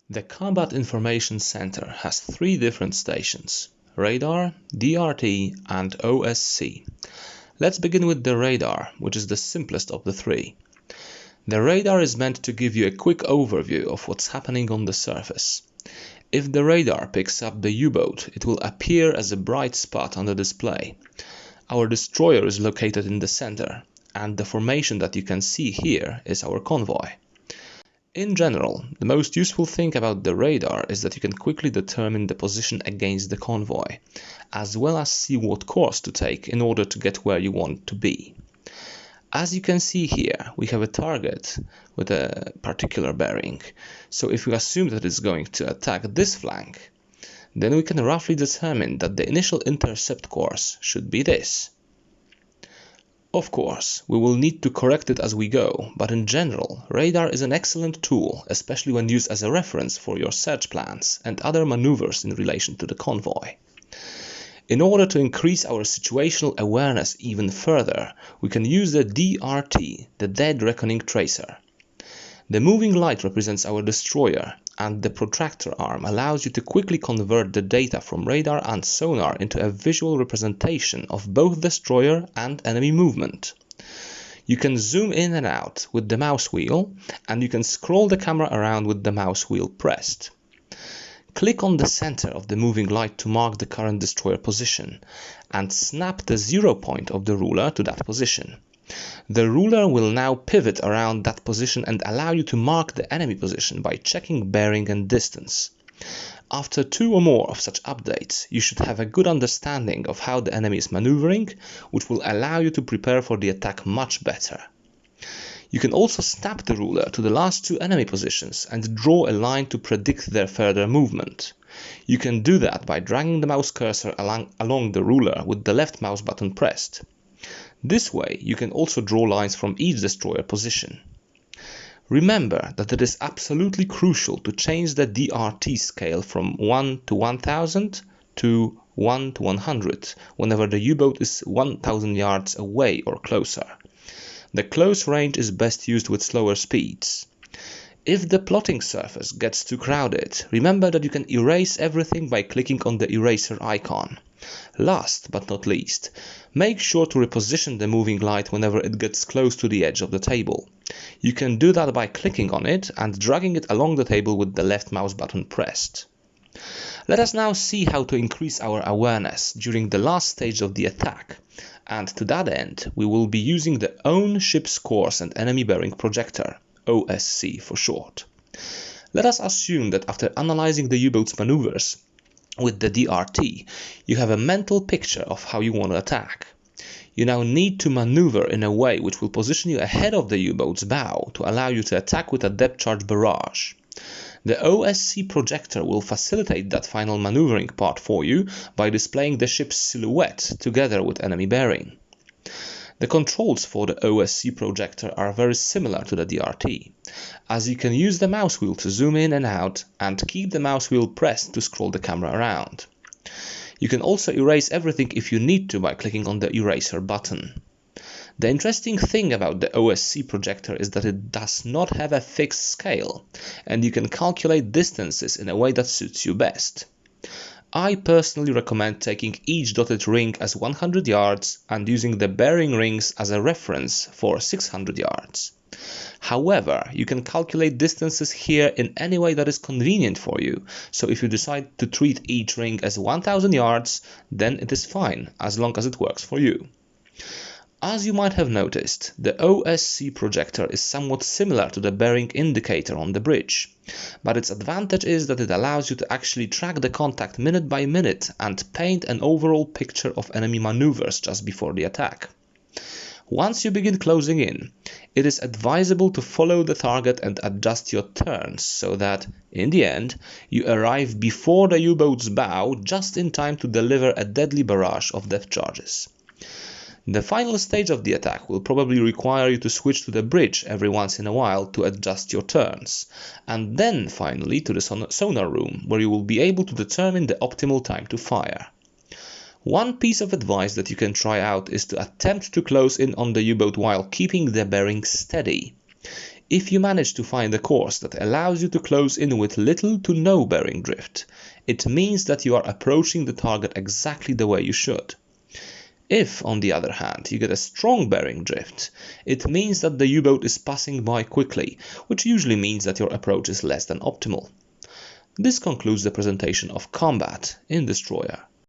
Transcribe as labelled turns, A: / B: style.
A: The Combat Information Center has three different stations: radar, DRT, and OSC. Let's begin with the radar, which is the simplest of the three. The radar is meant to give you a quick overview of what's happening on the surface. If the radar picks up the U-boat, it will appear as a bright spot on the display. Our destroyer is located in the center, and the formation that you can see here is our convoy. In general, the most useful thing about the radar is that you can quickly determine the position against the convoy, as well as see what course to take in order to get where you want to be. As you can see here, we have a target with a particular bearing, so if we assume that it's going to attack this flank, then we can roughly determine that the initial intercept course should be this. Of course, we will need to correct it as we go, but in general, radar is an excellent tool, especially when used as a reference for your search plans and other maneuvers in relation to the convoy. In order to increase our situational awareness even further, we can use the DRT, the Dead Reckoning Tracer. The moving light represents our destroyer, and the protractor arm allows you to quickly convert the data from radar and sonar into a visual representation of both destroyer and enemy movement. You can zoom in and out with the mouse wheel, and you can scroll the camera around with the mouse wheel pressed. Click on the center of the moving light to mark the current destroyer position, and snap the 0 point of the ruler to that position. The ruler will now pivot around that position and allow you to mark the enemy position by checking bearing and distance. After 2 or more of such updates, you should have a good understanding of how the enemy is maneuvering, which will allow you to prepare for the attack much better. You can also snap the ruler to the last 2 enemy positions and draw a line to predict their further movement. You can do that by dragging the mouse cursor along the ruler with the left mouse button pressed. This way, you can also draw lines from each destroyer position. Remember that it is absolutely crucial to change the DRT scale from 1 to 1000 to 1 to 100 whenever the U-boat is 1000 yards away or closer. The close range is best used with slower speeds. If the plotting surface gets too crowded, remember that you can erase everything by clicking on the eraser icon. Last but not least, make sure to reposition the moving light whenever it gets close to the edge of the table. You can do that by clicking on it and dragging it along the table with the left mouse button pressed. Let us now see how to increase our awareness during the last stage of the attack, and to that end we will be using the Own Ship's Course and Enemy Bearing Projector, OSC for short. Let us assume that after analyzing the U-boat's maneuvers with the DRT, you have a mental picture of how you want to attack. You now need to maneuver in a way which will position you ahead of the U-boat's bow to allow you to attack with a depth charge barrage. The OSC projector will facilitate that final maneuvering part for you by displaying the ship's silhouette together with enemy bearing. The controls for the OSC projector are very similar to the DRT, as you can use the mouse wheel to zoom in and out and keep the mouse wheel pressed to scroll the camera around. You can also erase everything if you need to by clicking on the eraser button. The interesting thing about the OSC projector is that it does not have a fixed scale, and you can calculate distances in a way that suits you best. I personally recommend taking each dotted ring as 100 yards and using the bearing rings as a reference for 600 yards. However, you can calculate distances here in any way that is convenient for you, so if you decide to treat each ring as 1000 yards, then it is fine, as long as it works for you. As you might have noticed, the OSC projector is somewhat similar to the bearing indicator on the bridge, but its advantage is that it allows you to actually track the contact minute by minute and paint an overall picture of enemy maneuvers just before the attack. Once you begin closing in, it is advisable to follow the target and adjust your turns so that, in the end, you arrive before the U-boat's bow just in time to deliver a deadly barrage of depth charges. The final stage of the attack will probably require you to switch to the bridge every once in a while to adjust your turns, and then finally to the sonar room, where you will be able to determine the optimal time to fire. One piece of advice that you can try out is to attempt to close in on the U-boat while keeping the bearing steady. If you manage to find a course that allows you to close in with little to no bearing drift, it means that you are approaching the target exactly the way you should. If, on the other hand, you get a strong bearing drift, it means that the U-boat is passing by quickly, which usually means that your approach is less than optimal. This concludes the presentation of combat in Destroyer.